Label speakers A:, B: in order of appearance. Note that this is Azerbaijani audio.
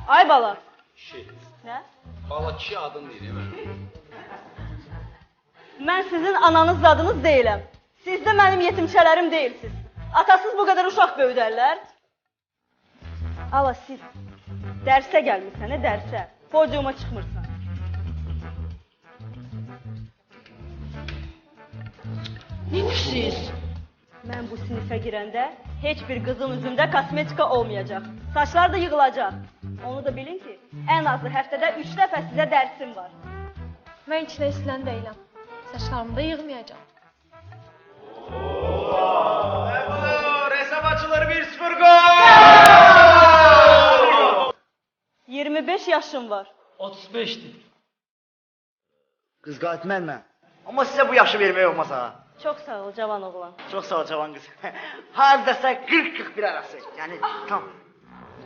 A: Ay bala.
B: Şey,
A: Nə?
B: bala kişi adın deyil, mi?
A: Mən sizin ananız zadınız deyiləm. Siz də mənim yetimçələrim deyilsiniz. Atasız bu qədər uşaq böyüdərlər. Ala siz dərsə gəlmirsən, dərsə. Podiuma çıxmırsan.
C: Neymişsiniz?
A: Mən bu sinifə girəndə heç bir qızın üzündə kosmetika olmayacaq. Saçlar da yığılacaq. Onu da bilin ki, ən azı həftədə 3 dəfə sizə dərsim var.
C: Mən içinə istəyən deyiləm. Saçlarımı da yığmayacağım.
B: Resamatçıları 1-0 gol!
A: 25 yaşım var.
D: 35'ti.
E: Qız qayıtmən mən. Amma sizə bu yaşı vermək olmaz ha.
A: Çox sağ ol cavan oğlan.
E: Çox sağ ol cavan qız. Hardasa 40-41 arası. Yəni tam.